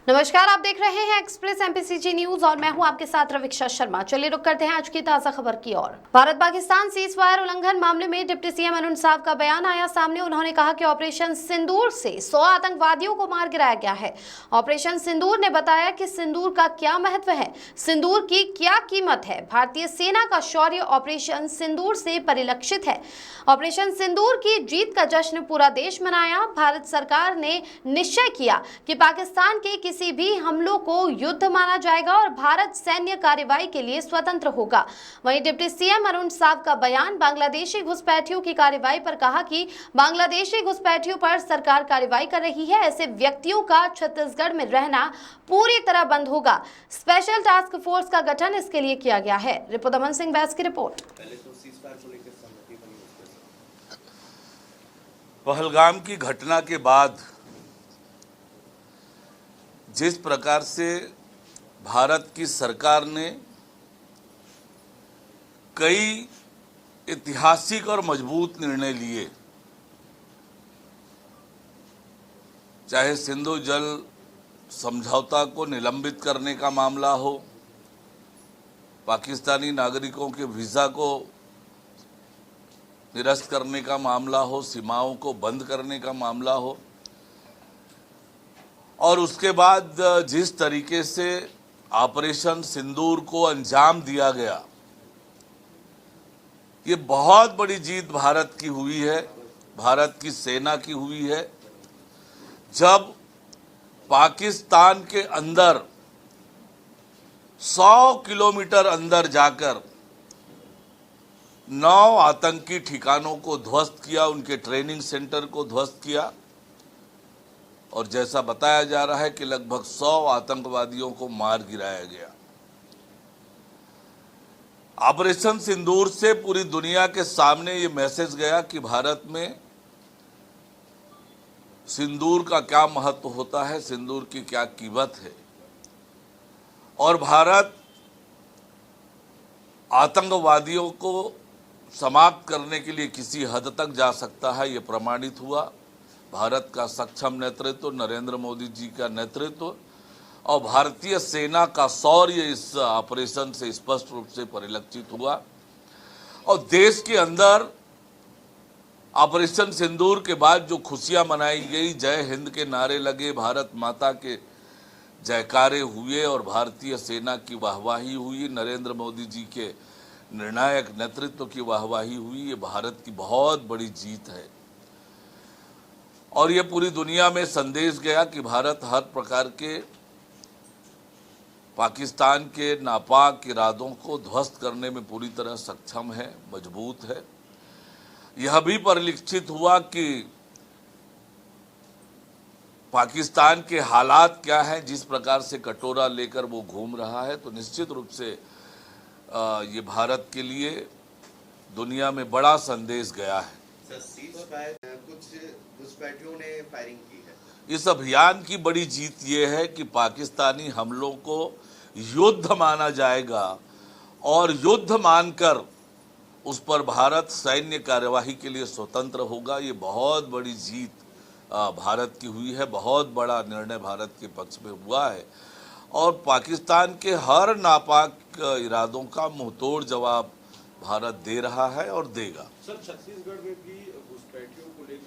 नमस्कार, आप देख रहे हैं एक्सप्रेस एमपीसीजी न्यूज और मैं हूं आपके साथ रवीक्षा शर्मा। चलिए रुक करते हैं आज की ताजा खबर की ओर। भारत पाकिस्तान सीजफायर उल्लंघन मामले में डिप्टी सीएम अरुण साव का बयान आया सामने। उन्होंने कहा कि ऑपरेशन सिंदूर से 100 आतंकवादियों को मार गिराया गया है। ऑपरेशन सिंदूर ने बताया कि सिंदूर का क्या महत्व है, सिंदूर की क्या कीमत है। भारतीय सेना का शौर्य ऑपरेशन सिंदूर से परिलक्षित है। ऑपरेशन सिंदूर की जीत का जश्न पूरा देश मनाया। भारत सरकार ने निश्चय किया कि पाकिस्तान के किसी भी हमलों को युद्ध माना जाएगा और भारत सैन्य कार्रवाई के लिए स्वतंत्र होगा। वहीं डिप्टी सीएम अरुण साव का बयान बांग्लादेशी घुसपैठियों की कार्रवाई पर कहा कि बांग्लादेशी घुसपैठियों पर सरकार कार्रवाई कर रही है। ऐसे व्यक्तियों का छत्तीसगढ़ में रहना पूरी तरह बंद होगा। स्पेशल टास्क फोर्स का गठन इसके लिए किया गया है। रिपुदमन सिंह बैस की रिपोर्ट। पहलगाम की घटना के बाद जिस प्रकार से भारत की सरकार ने कई ऐतिहासिक और मजबूत निर्णय लिए, चाहे सिंधु जल समझौता को निलंबित करने का मामला हो, पाकिस्तानी नागरिकों के वीज़ा को निरस्त करने का मामला हो, सीमाओं को बंद करने का मामला हो, और उसके बाद जिस तरीके से ऑपरेशन सिंदूर को अंजाम दिया गया, ये बहुत बड़ी जीत भारत की हुई है, भारत की सेना की हुई है। जब पाकिस्तान के अंदर 100 किलोमीटर अंदर जाकर 9 आतंकी ठिकानों को ध्वस्त किया, उनके ट्रेनिंग सेंटर को ध्वस्त किया, और जैसा बताया जा रहा है कि लगभग 100 आतंकवादियों को मार गिराया गया। ऑपरेशन सिंदूर से पूरी दुनिया के सामने ये मैसेज गया कि भारत में सिंदूर का क्या महत्व होता है, सिंदूर की क्या कीमत है, और भारत आतंकवादियों को समाप्त करने के लिए किसी हद तक जा सकता है, ये प्रमाणित हुआ। भारत का सक्षम नेतृत्व, नरेंद्र मोदी जी का नेतृत्व और भारतीय सेना का शौर्य इस ऑपरेशन से स्पष्ट रूप से परिलक्षित हुआ। और देश के अंदर ऑपरेशन सिंदूर के बाद जो खुशियां मनाई गई, जय हिंद के नारे लगे, भारत माता के जयकारे हुए और भारतीय सेना की वाहवाही हुई, नरेंद्र मोदी जी के निर्णायक नेतृत्व की वाहवाही हुई, ये भारत की बहुत बड़ी जीत है। और ये पूरी दुनिया में संदेश गया कि भारत हर प्रकार के पाकिस्तान के नापाक इरादों को ध्वस्त करने में पूरी तरह सक्षम है, मजबूत है। यह भी परिलक्षित हुआ कि पाकिस्तान के हालात क्या हैं, जिस प्रकार से कटोरा लेकर वो घूम रहा है, तो निश्चित रूप से ये भारत के लिए दुनिया में बड़ा संदेश गया है। कुछ घुसपैठियों ने फायरिंग की है। इस अभियान की बड़ी जीत ये है कि पाकिस्तानी हमलों को युद्ध माना जाएगा और युद्ध मानकर उस पर भारत सैन्य कार्यवाही के लिए स्वतंत्र होगा। ये बहुत बड़ी जीत भारत की हुई है, बहुत बड़ा निर्णय भारत के पक्ष में हुआ है और पाकिस्तान के हर नापाक इरादों का मुंहतोड़ जवाब भारत दे रहा है और देगा। सर, छत्तीसगढ़ में भी